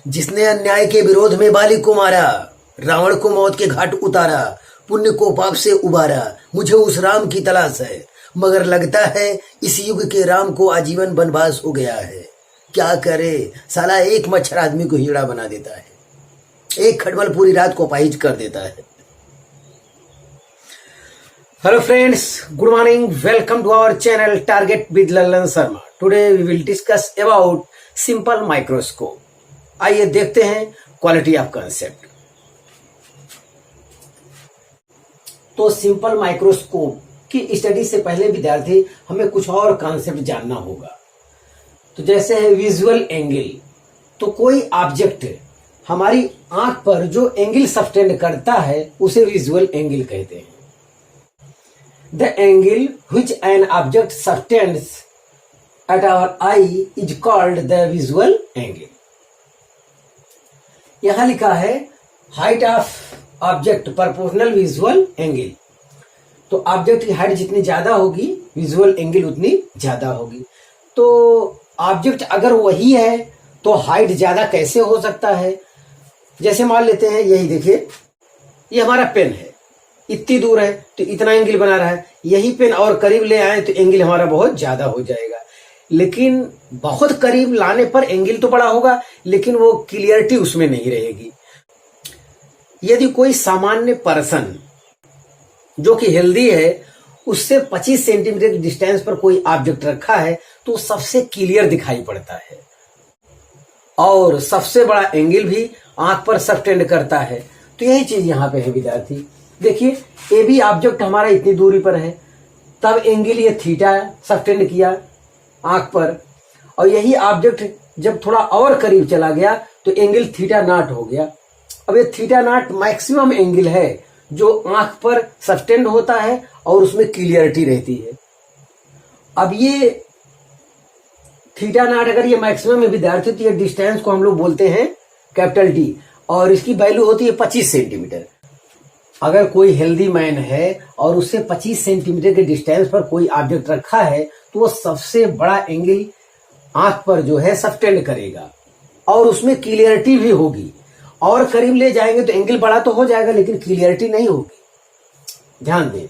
जिसने अन्याय के विरोध में बाली को मारा, रावण को मौत के घाट उतारा, पुण्य को पाप से उबारा, मुझे उस राम की तलाश है। मगर लगता है इस युग के राम को आजीवन वनवास हो गया है। क्या करे, साला एक मच्छर आदमी को हीरा बना देता है, एक खटमल पूरी रात को अपाहिज कर देता है। Hello friends, good morning, welcome to our channel target with Lalan Sharma. Today we will discuss about simple microscope. आइए देखते हैं क्वालिटी ऑफ कंसेप्ट। तो सिंपल माइक्रोस्कोप की स्टडी से पहले विद्यार्थी हमें कुछ और कॉन्सेप्ट जानना होगा। तो जैसे है विजुअल एंगल, तो कोई ऑब्जेक्ट हमारी आंख पर जो एंगल सब्टेंड करता है उसे विजुअल एंगल कहते हैं। The angle which an object subtends at our eye is called the visual angle। यहां लिखा है height of object proportional visual angle. तो ऑब्जेक्ट की हाइट जितनी ज्यादा होगी विजुअल एंगल उतनी ज्यादा होगी। तो ऑब्जेक्ट अगर वही है तो हाइट ज्यादा कैसे हो सकता है? जैसे मान लेते हैं, यही देखिए, ये हमारा पेन है, इतनी दूर है तो इतना एंगल बना रहा है। यही पेन और करीब ले आए तो एंगल हमारा बहुत ज्यादा हो जाएगा। लेकिन बहुत करीब लाने पर एंगल तो बड़ा होगा, लेकिन वो क्लियरिटी उसमें नहीं रहेगी। यदि कोई सामान्य पर्सन जो कि हेल्दी है उससे 25 सेंटीमीटर की डिस्टेंस पर कोई ऑब्जेक्ट रखा है तो सबसे क्लियर दिखाई पड़ता है और सबसे बड़ा एंगल भी आंख पर सबटेंड करता है। तो यही चीज यहाँ पे है विद्यार्थी। देखिए, ए भी ऑब्जेक्ट हमारा इतनी दूरी पर है, तब एंगल ये थीटा सबटेंड किया आंख पर, और यही ऑब्जेक्ट जब थोड़ा और करीब चला गया तो एंगल थीटा नॉट हो गया। अब ये थीटा नॉट मैक्सिमम एंगल है जो आंख पर सबटेंड होता है और उसमें क्लियरिटी रहती है। अब ये थीटा नॉट अगर ये मैक्सिमम है विद्यार्थी, तो ये डिस्टेंस को हम लोग बोलते हैं कैपिटल डी, और इसकी वैल्यू होती है 25 सेंटीमीटर। अगर कोई हेल्दी मैन है और उससे 25 सेंटीमीटर के डिस्टेंस पर कोई ऑब्जेक्ट रखा है तो वो सबसे बड़ा एंगल आंख पर जो है सबटेंड करेगा और उसमें क्लियरिटी भी होगी। और करीब ले जाएंगे तो एंगल बड़ा तो हो जाएगा लेकिन क्लियरिटी नहीं होगी। ध्यान दें,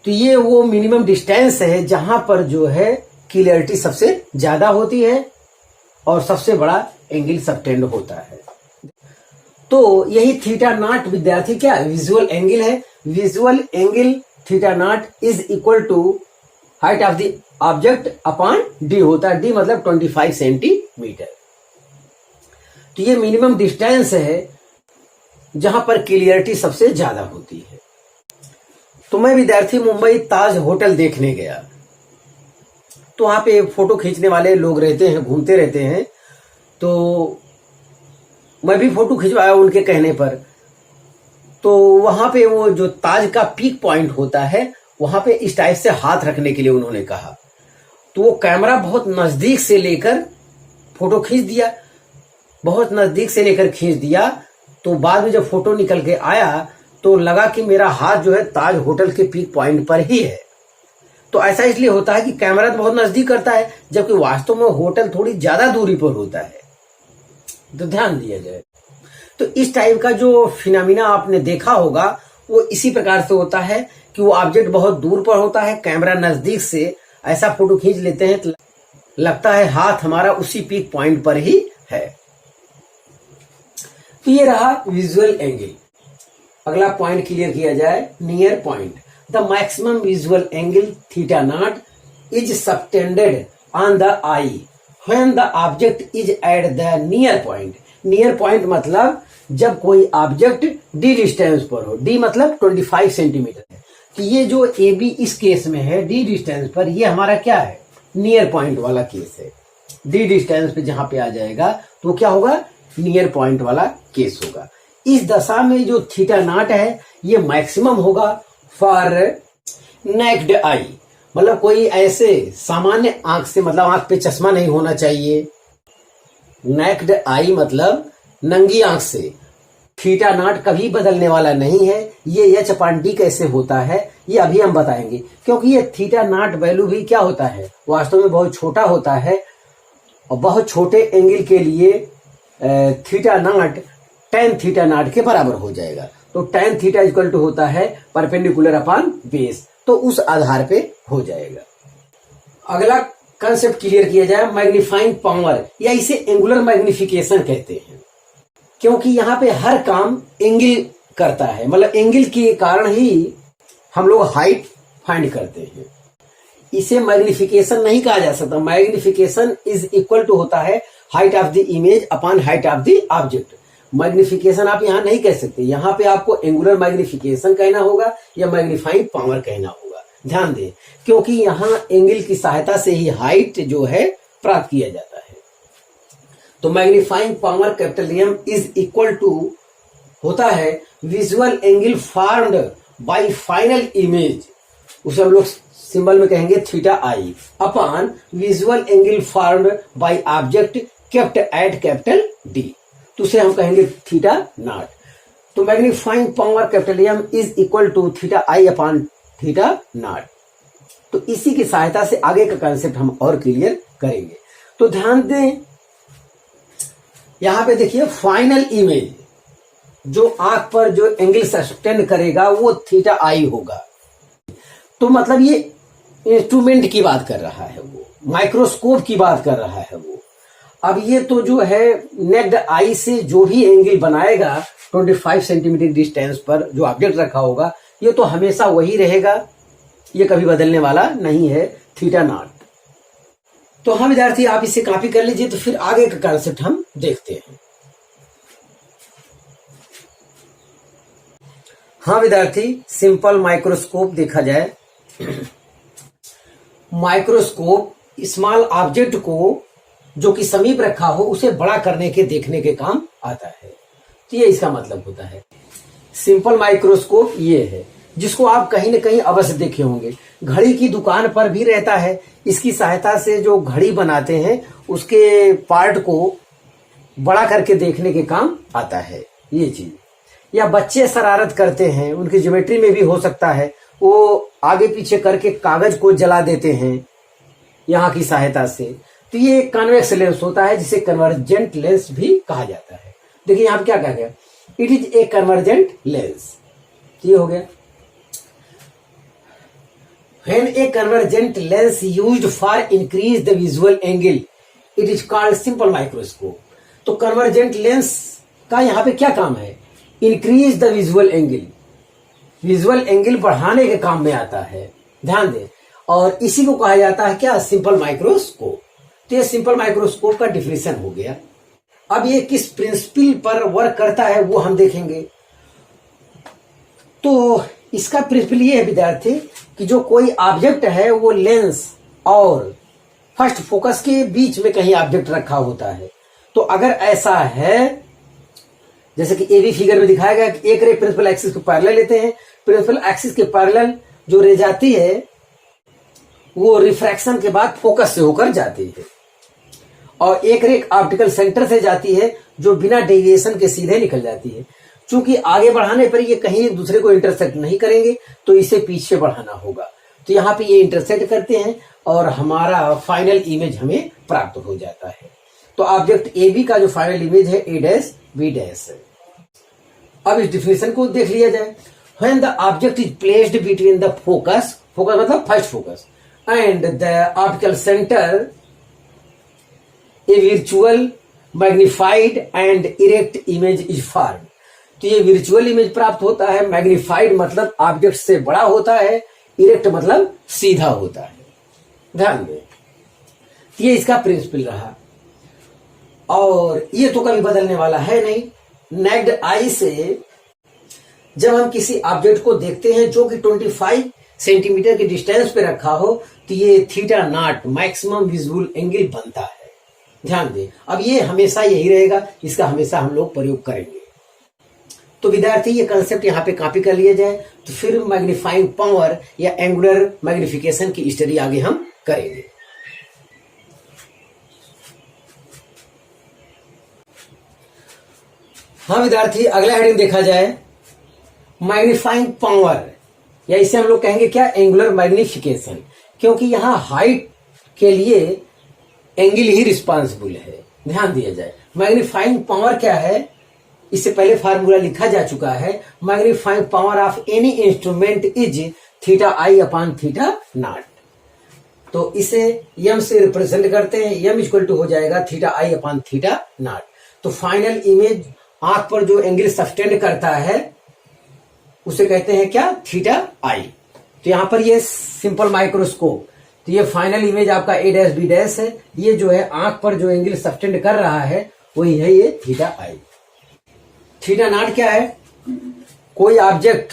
तो ये वो मिनिमम डिस्टेंस है जहां पर जो है क्लियरिटी सबसे ज्यादा होती है और सबसे बड़ा एंगल सबटेंड होता है। तो यही थीटा नॉट विद्यार्थी क्या विजुअल एंगल है। Visual angle theta naught is equal to height of the object upon D होता है। डी मतलब 25 सेंटीमीटर। तो ये मिनिमम डिस्टेंस है जहां पर क्लियरिटी सबसे ज्यादा होती है। तो मैं विद्यार्थी मुंबई ताज होटल देखने गया, तो वहां पे फोटो खींचने वाले लोग रहते हैं, घूमते रहते हैं, तो मैं भी फोटो खिंचवाया उनके कहने पर। तो वहां पे वो जो ताज का पीक पॉइंट होता है वहां पे इस टाइप से हाथ रखने के लिए उन्होंने कहा। तो वो कैमरा बहुत नजदीक से लेकर फोटो खींच दिया, बहुत नजदीक से लेकर खींच दिया। तो बाद में जब फोटो निकल के आया तो लगा कि मेरा हाथ जो है ताज होटल के पीक पॉइंट पर ही है। तो ऐसा इसलिए होता है कि कैमरा तो बहुत नजदीक करता है जबकि वास्तव में होटल थोड़ी ज्यादा दूरी पर होता है। तो ध्यान दिया जाए। तो इस टाइप का जो फिनोमिना आपने देखा होगा वो इसी प्रकार से होता है कि वो ऑब्जेक्ट बहुत दूर पर होता है, कैमरा नजदीक से ऐसा फोटो खींच लेते हैं तो लगता है हाथ हमारा उसी पीक पॉइंट पर ही है। तो ये रहा विजुअल एंगल। अगला पॉइंट क्लियर किया जाए, near point. The maximum visual angle theta naught is subtended on the I when the object is at the near point। Near point मतलब जब कोई ऑब्जेक्ट डी डिस्टेंस पर हो। डी मतलब 25 centimetre है। तो ये जो ए बी इस केस में है डी डिस्टेंस पर, ये हमारा क्या है नियर पॉइंट वाला केस है। डी डिस्टेंस पे जहां पे आ जाएगा तो क्या होगा नियर पॉइंट वाला केस होगा। इस दशा में जो थीटा नॉट है ये मैक्सिमम होगा फॉर नेक्ड आई, मतलब कोई ऐसे सामान्य आंख से, मतलब आंख पे चश्मा नहीं होना चाहिए। नेक्ड आई मतलब नंगी आंख से। थीटा नॉट कभी बदलने वाला नहीं है। ये एच अपॉन डी कैसे होता है ये अभी हम बताएंगे, क्योंकि ये थीटा नॉट वैल्यू भी क्या होता है वास्तव में बहुत छोटा होता है और बहुत छोटे एंगल के लिए theta naught tan theta naught के बराबर हो जाएगा। तो tan थीटा इक्वल टू होता है परपेंडिकुलर अपॉन बेस, तो उस आधार पे हो जाएगा। अगला कंसेप्ट क्लियर किया जाए, मैग्नीफाइंग पावर या इसे एंगुलर मैग्निफिकेशन कहते हैं, क्योंकि यहाँ पे हर काम एंगल करता है, मतलब एंगल के कारण ही हम लोग हाइट फाइंड करते हैं। इसे मैग्निफिकेशन नहीं कहा जा सकता। मैग्निफिकेशन इज इक्वल टू होता है height of the image upon height of the object. Magnification आप यहाँ नहीं कह सकते, यहाँ पे आपको एंगुलर मैग्निफिकेशन कहना होगा या मैग्नीफाइंग पावर कहना होगा। ध्यान दें, क्योंकि यहाँ एंगल की सहायता से ही हाइट जो है प्राप्त किया जाता है। तो magnifying power capital M is equal to होता है visual angle formed by final image, उसे हम लोग सिंबल में कहेंगे theta I, upon visual angle formed by object kept at capital D, तो उसे हम कहेंगे थीटा नॉट। तो magnifying power capital M is equal to theta I upon theta naught. तो इसी की सहायता से आगे का कंसेप्ट हम और क्लियर करेंगे। तो ध्यान दें, यहां पे देखिए फाइनल इमेज जो आंख पर जो एंगल सस्टेन करेगा वो थीटा आई होगा। तो मतलब ये इंस्ट्रूमेंट की बात कर रहा है, वो माइक्रोस्कोप की बात कर रहा है वो। अब ये तो जो है नेक्ड आई से जो भी एंगल बनाएगा 25 सेंटीमीटर डिस्टेंस पर जो ऑब्जेक्ट रखा होगा, ये तो हमेशा वही रहेगा, ये कभी बदलने वाला नहीं है, थीटा नॉट। तो हाँ विद्यार्थी, आप इसे कॉपी कर लीजिए। तो फिर आगे का कॉन्सेप्ट हम देखते हैं। हाँ विद्यार्थी, सिंपल माइक्रोस्कोप देखा जाए, माइक्रोस्कोप स्मॉल ऑब्जेक्ट को जो कि समीप रखा हो उसे बड़ा करने के देखने के काम आता है। तो ये इसका मतलब होता है। सिंपल माइक्रोस्कोप ये है जिसको आप कहीं न कहीं अवश्य देखे होंगे, घड़ी की दुकान पर भी रहता है। इसकी सहायता से जो घड़ी बनाते हैं उसके पार्ट को बड़ा करके देखने के काम आता है ये चीज। या बच्चे शरारत करते हैं, उनकी ज्योमेट्री में भी हो सकता है, वो आगे पीछे करके कागज को जला देते हैं यहाँ की सहायता से। तो ये कन्वेक्स लेंस होता है जिसे कन्वर्जेंट लेंस भी कहा जाता है। देखिए यहाँ पे क्या कहा गया, it is a convergent lens. ये हो गया। When a convergent lens used for increase the visual angle, it is called simple microscope। तो कन्वर्जेंट लेंस का यहाँ पे क्या काम है, increase the visual angle, visual angle बढ़ाने के काम में आता है। ध्यान दें, और इसी को कहा जाता है क्या, सिंपल माइक्रोस्कोप। तो ये सिंपल माइक्रोस्कोप का डिफिनेशन हो गया। अब ये किस प्रिंसिपल पर वर्क करता है वो हम देखेंगे। तो इसका प्रिंसिपल ये है विद्यार्थी कि जो कोई ऑब्जेक्ट है वो लेंस और फर्स्ट फोकस के बीच में कहीं ऑब्जेक्ट रखा होता है। तो अगर ऐसा है, जैसे कि एबी फिगर में दिखाया गया कि एक रे प्रिंसिपल एक्सिस को पैरेलल लेते हैं, प्रिंसिपल एक्सिस के पैरेलल जो रे जाती है वो रिफ्रैक्शन के बाद फोकस से होकर जाती है, और एक रे ऑप्टिकल सेंटर से जाती है जो बिना डेविएशन के सीधे निकल जाती है। चूंकि आगे बढ़ाने पर ये कहीं एक दूसरे को इंटरसेक्ट नहीं करेंगे तो इसे पीछे बढ़ाना होगा। तो यहाँ पे ये इंटरसेक्ट करते हैं और हमारा फाइनल इमेज हमें प्राप्त हो जाता है। तो ऑब्जेक्ट ए बी का जो फाइनल इमेज है ए डैश बी डैश है। अब इस डिफिनेशन को देख लिया जाए। When the object is placed between the focus, focus मतलब first focus, and the optical centre, a virtual magnified and erect image is formed. तो ये विर्चुअल इमेज प्राप्त होता है। मैग्निफाइड मतलब ऑब्जेक्ट से बड़ा होता है, इरेक्ट मतलब सीधा होता है। ध्यान दें, ये इसका प्रिंसिपल रहा, और ये तो कभी बदलने वाला है नहीं। नेक्ड आई से जब हम किसी ऑब्जेक्ट को देखते हैं जो कि 25 सेंटीमीटर के डिस्टेंस पे रखा हो, तो ये theta naught maximum visual angle बनता है। ध्यान दें, अब ये हमेशा यही रहेगा, इसका हमेशा हम लोग प्रयोग करेंगे। तो विद्यार्थी ये कंसेप्ट यहाँ पे कॉपी कर लिया जाए, तो फिर मैग्नीफाइंग पावर या एंगुलर मैग्निफिकेशन की स्टडी आगे हम करेंगे। हाँ विद्यार्थी, अगला हेडिंग देखा जाए, मैग्नीफाइंग पावर, या इसे हम लोग कहेंगे क्या, एंगुलर मैग्निफिकेशन। क्योंकि यहाँ हाइट के लिए एंगल ही रिस्पॉन्सिबल है, ध्यान दिया जाए। मैग्नीफाइंग पावर क्या है, इससे पहले फार्मूला लिखा जा चुका है। Magnifying power of any instrument is theta I upon theta naught. तो इसे यम से रिप्रेजेंट करते हैं, यम इक्वल टू हो जाएगा थीटा आई अपॉन थीटा नॉट। तो फाइनल इमेज आंख पर जो एंगल सस्टेंड करता है उसे कहते हैं क्या, थीटा आई। तो यहां पर ये सिंपल माइक्रोस्कोप, तो ये फाइनल इमेज आपका ए डैश बी डैश है। ये जो है आंख पर जो एंगल सस्टेंड कर रहा है वही है ये थीटा आई। थीटा नॉट क्या है, कोई ऑब्जेक्ट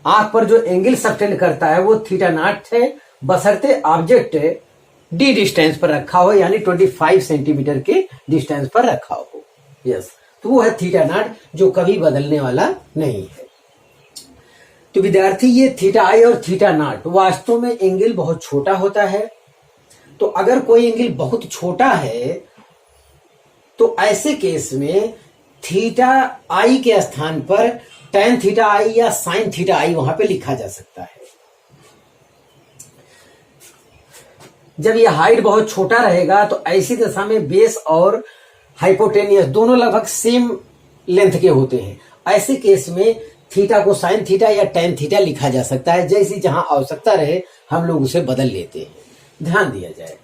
आंख पर जो एंगल सस्टेंड करता है वो थीटा नॉट है, बशर्ते ऑब्जेक्ट डी डिस्टेंस पर रखा हो, यानी 25 सेंटीमीटर के डिस्टेंस पर रखा हो। यस, तो वो है थीटा नॉट, जो कभी बदलने वाला नहीं है। तो विद्यार्थी, ये थीटा आई और थीटा नॉट वास्तव में एंगल बहुत छोटा होता है। तो अगर कोई एंगल बहुत छोटा है तो ऐसे केस में थीटा आई के स्थान पर tan थीटा आई या sin थीटा आई वहां पे लिखा जा सकता है। जब ये हाइट बहुत छोटा रहेगा तो ऐसी दशा में बेस और हाइपोटेनियस दोनों लगभग सेम लेंथ के होते हैं। ऐसे केस में थीटा को sin थीटा या tan थीटा लिखा जा सकता है, जैसी जहां आवश्यकता रहे हम लोग उसे बदल लेते हैं। ध्यान दिया जाए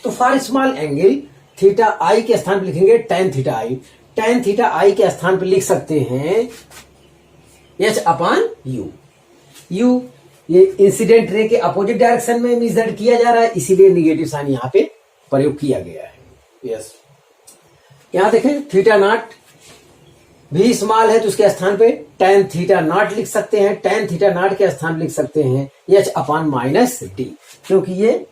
तो फॉर स्मॉल एंगल थीटा आई के स्थान पर लिखेंगे tan थीटा आई। tan थीटा आई के स्थान पर लिख सकते हैं h अपॉन यू। यू ये इंसिडेंट रे के अपोजिट डायरेक्शन में मेजर किया जा रहा है, इसीलिए निगेटिव साइन यहां पे प्रयोग किया गया है। यस, यहां देखें थीटा नॉट भी स्मॉल है तो उसके स्थान पे tan थीटा नॉट लिख सकते हैं। tan थीटा नॉट के स्थान लिख सकते हैं h अपॉन माइनस डी, क्योंकि ये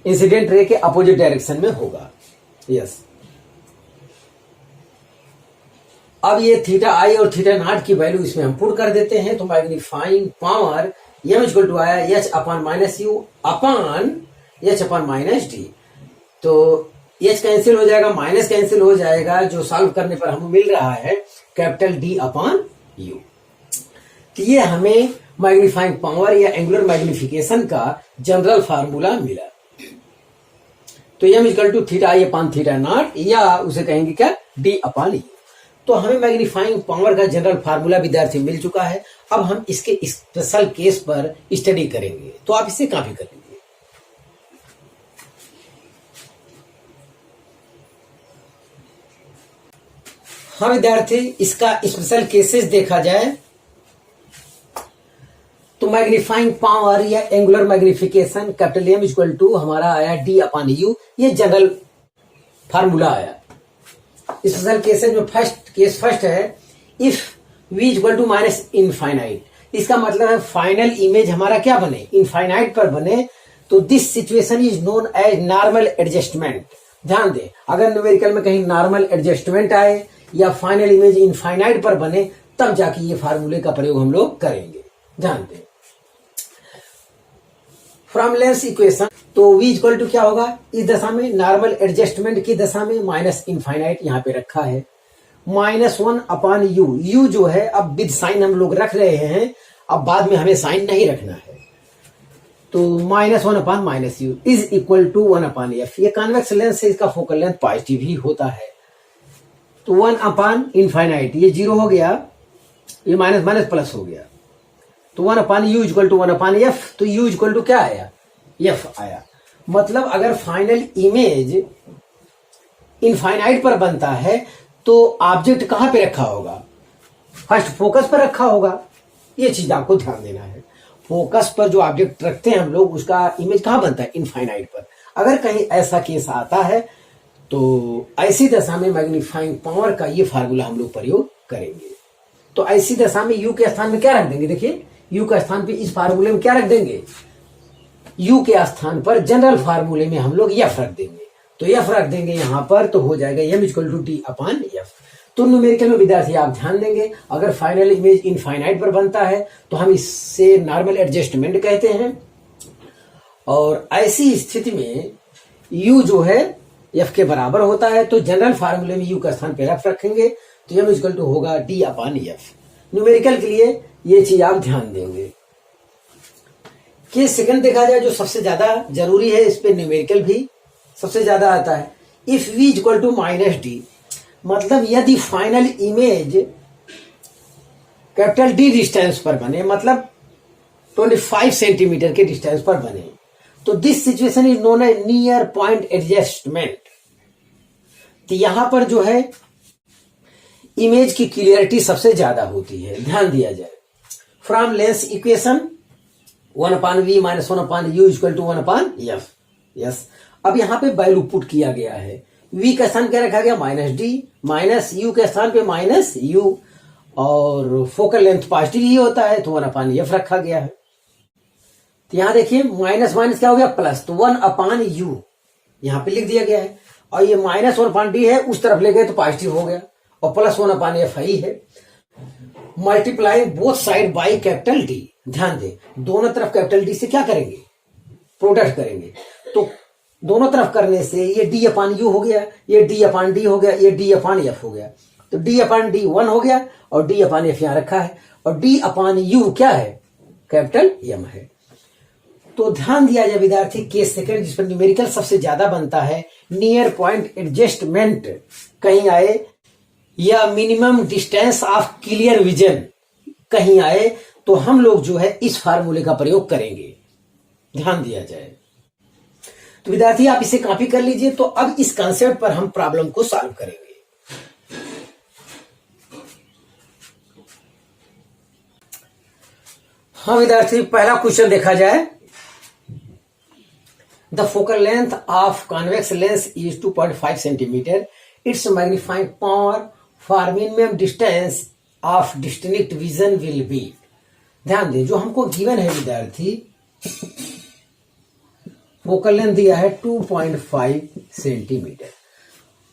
इंसिडेंट रे के अपोजिट डायरेक्शन में होगा। यस, अब ये थीटा आई और थीटा नॉट की वैल्यू इसमें हम पुट कर देते हैं। तो magnifying power M equal to आया h upon minus U upon h upon minus D. तो h कैंसिल हो जाएगा, माइनस कैंसिल हो जाएगा, जो सॉल्व करने पर हमें मिल रहा है कैपिटल D अपॉन यू। तो ये हमें मैग्नीफाइंग पावर या एंगुलर मैग्निफिकेशन का जनरल फार्मूला मिला। तो m equal to theta I upon theta naught, या उसे कहेंगे क्या, D अपॉन यू। तो हमें मैग्नीफाइंग पावर का जनरल फार्मूला विद्यार्थी मिल चुका है। अब हम इसके स्पेशल केस पर स्टडी करेंगे, तो आप इसे कॉपी कर लीजिए। हाँ विद्यार्थी, इसका स्पेशल केसेस देखा जाए तो मैग्नीफाइंग पावर या angular magnification capital M equal to हमारा आया डी अपॉन यू, ये जनरल फार्मूला आया। स्पेशल केसेस में फर्स्ट है if v equal to minus infinite. इसका मतलब है फाइनल इमेज हमारा क्या बने, इनफाइनाइट पर बने, तो this situation is known as normal adjustment. ध्यान दें, अगर न्यूमेरिकल में कहीं नॉर्मल एडजस्टमेंट आए या फाइनल इमेज इनफाइनाइट पर बने, तब जाके ये फार्मूले का प्रयोग हम लोग करेंगे। ध्यान दें, फ्रॉम लेंस इक्वेशन, तो v इक्वल टू क्या होगा, इस दशा में नॉर्मल एडजस्टमेंट की दशा में माइनस इनफाइनाइट यहाँ पे रखा है, -1 अपॉन यू। यू जो है अब विद साइन हम लोग रख रहे हैं, अब बाद में हमें साइन नहीं रखना है। तो -1 upon minus U is equal to 1 upon F. ये कॉन्वेक्स लेंस से इसका फोकल लेंथ पॉजिटिव ही होता है। तो 1 अपॉन इनफाइनाइट, ये 0 हो गया, ये माइनस माइनस प्लस हो गया, तो 1 upon U equal to 1 upon F. तो यू इक्वल टू क्या आया, एफ आया। मतलब अगर फाइनल इमेज इनफाइनाइट पर बनता है तो ऑब्जेक्ट कहां पे रखा होगा, फर्स्ट फोकस पर रखा होगा। ये चीज आपको ध्यान देना है, फोकस पर जो ऑब्जेक्ट रखते हैं हम लोग, उसका इमेज कहां बनता है, इनफाइनाइट पर। अगर कहीं ऐसा केस आता है तो ऐसी दशा में मैग्नीफाइंग पावर का ये फार्मूला हम लोग प्रयोग करेंगे। तो ऐसी दशा में यू के स्थान में क्या रख देंगे, देखिए यू का स्थान पे इस फार्मूले में क्या रख देंगे, यू के स्थान पर जनरल फार्मूले में हम लोग एफ रख देंगे। तो एफ रख देंगे यहां पर, तो हो जाएगा M equal to T upon F. तो न्यूमेरिकल में विद्यार्थी आप ध्यान देंगे, अगर फाइनल इमेज इनफाइनाइट पर बनता है तो हम इससे नॉर्मल एडजस्टमेंट कहते हैं, और ऐसी स्थिति में यू जो है एफ के बराबर होता है, तो जनरल फार्मूले में यू का स्थान पर एफ रखेंगे, तो एम इक्वल टू होगा डी अपॉन एफ। न्यूमेरिकल के लिए ये चीज आप ध्यान देंगे। केस सेकंड देखा जाए जो सबसे ज्यादा जरूरी है, इस पे न्यूमेरिकल भी सबसे ज्यादा आता है। If v equal to minus D, मतलब यदि final image capital D distance पर बने, मतलब 25 सेंटीमीटर के डिस्टेंस पर बने, तो this situation is known as near point adjustment. तो यहां पर जो है इमेज की क्लियरिटी सबसे ज्यादा होती है, ध्यान दिया जाए। From lens equation 1/v minus 1/u equal to 1/f। Yes, अब यहां पे वैल्यू पुट किया गया है। v का स्थान क्या रखा गया, माइनस डी, माइनस u के स्थान पे माइनस u, और फोकल लेंथ पॉजिटिव ही होता है तो 1/f रखा गया है। तो यहां देखिए माइनस माइनस क्या हो गया, प्लस, तो 1/u यहां पे लिख दिया गया है, और ये माइनस 1/d है, उस तरफ ले गए तो पॉजिटिव हो गया, और प्लस 1/f ही है। Multiply both side by capital D, ध्यान दे, दोनों तरफ कैपिटल डी से क्या करेंगे, प्रोडक्ट करेंगे। तो दोनों तरफ करने से ये d/u हो गया, ये d/d हो गया, ये d/f हो गया। तो d/d 1 हो गया, और d/f यहां रखा है, और d/u क्या है, कैपिटल M है। तो ध्यान दिया जाए विद्यार्थी, केस सेकंड जिस पर न्यूमेरिकल सबसे ज्यादा बनता है, नियर पॉइंट एडजस्टमेंट कहीं आए, या minimum distance of clear vision कहीं आए, तो हम लोग जो है इस फार्मूले का प्रयोग करेंगे, ध्यान दिया जाए। तो विद्यार्थी आप इसे कॉपी कर लीजिए। तो अब इस कॉन्सेप्ट पर हम प्रॉब्लम को सॉल्व करेंगे। हाँ विद्यार्थी, पहला क्वेश्चन देखा जाए। The focal length of convex lens is 2.5 centimetre. It's magnifying power for minimum distance of distinct vision will be. ध्यान दें, जो हमको गिवन है विद्यार्थी, फोकल लेंथ दिया है 2.5 सेंटीमीटर,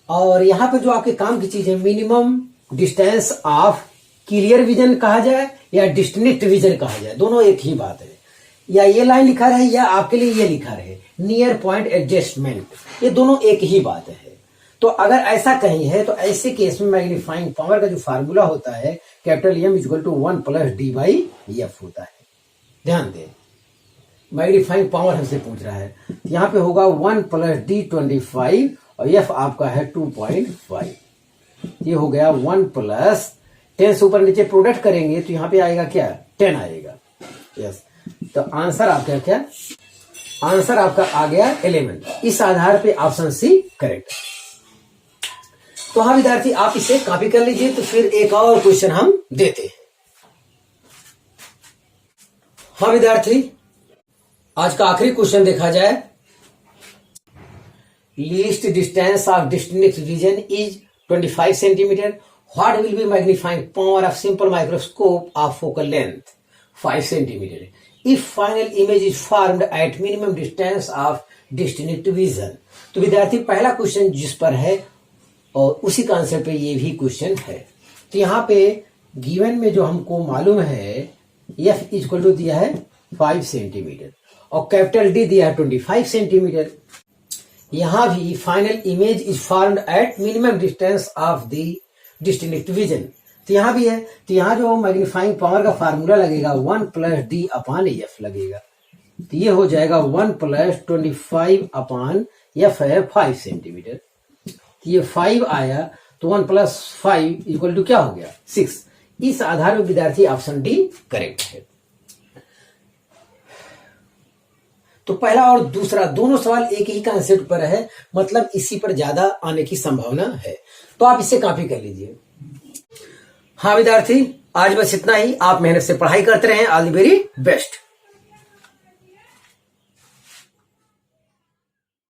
और यहां पे जो आपके काम की चीज है, minimum distance of clear vision कहा जाए या डिस्टिंक्ट विजन कहा जाए, दोनों एक ही बात है। या ये लाइन लिखा रहे या आपके लिए ये लिखा रहे, नियर पॉइंट एडजस्टमेंट, ये दोनों एक ही बात है। तो अगर ऐसा कहीं है तो ऐसे केस में मैग्नीफाइंग पावर का जो फार्मूला होता है, capital M equal to 1 plus d/f होता है। ध्यान दें, मैग्नीफाइंग पावर हमसे पूछ रहा है, यहां पे होगा 1 प्लस d/25, और f आपका है 2.5। ये हो गया 1 प्लस 10 से ऊपर नीचे प्रोडक्ट करेंगे तो यहां पे आएगा क्या, 10 आएगा। यस, तो आंसर आपका क्या, आंसर आपका आ गया 11। इस आधार पे ऑप्शन सी करेक्ट। तो हाँ विद्यार्थी, आप इसे कॉपी कर लीजिए। तो फिर एक और क्वेश्चन हम देते हैं। हाँ विद्यार्थी, आज का आखिरी क्वेश्चन देखा जाए। Least distance of distinct vision is 25 centimetre. What will be magnifying power of simple microscope of focal length 5 centimetre if final image is formed at minimum distance of distinct vision. तो विद्यार्थी पहला question जिस पर है और उसी concept पे ये भी क्वेश्चन है। तो यहाँ पे गिवन में जो हमको मालूम है, F इक्वल टू दिया है 5 सेंटीमीटर और कैपिटल D दिया है 25 सेंटीमीटर। यहां भी final image is formed at minimum distance of the distinct vision, तो यहां भी है। तो यहां जो मैग्नीफाइंग पावर का फार्मूला लगेगा 1 प्लस d/f लगेगा। तो ये हो जाएगा 1 प्लस 25/f है 5 सेंटीमीटर। तो ये 5 आया, तो 1 प्लस 5 इक्वल टू क्या हो गया, 6। इस आधार में विद्यार्थी ऑप्शन डी करेक्ट है। तो पहला और दूसरा दोनों सवाल एक ही कॉन्सेप्ट पर है, मतलब इसी पर ज्यादा आने की संभावना है। तो आप इसे कॉपी कर लीजिए। हाँ विद्यार्थी, आज बस इतना ही। आप मेहनत से पढ़ाई करते रहें। All the very best.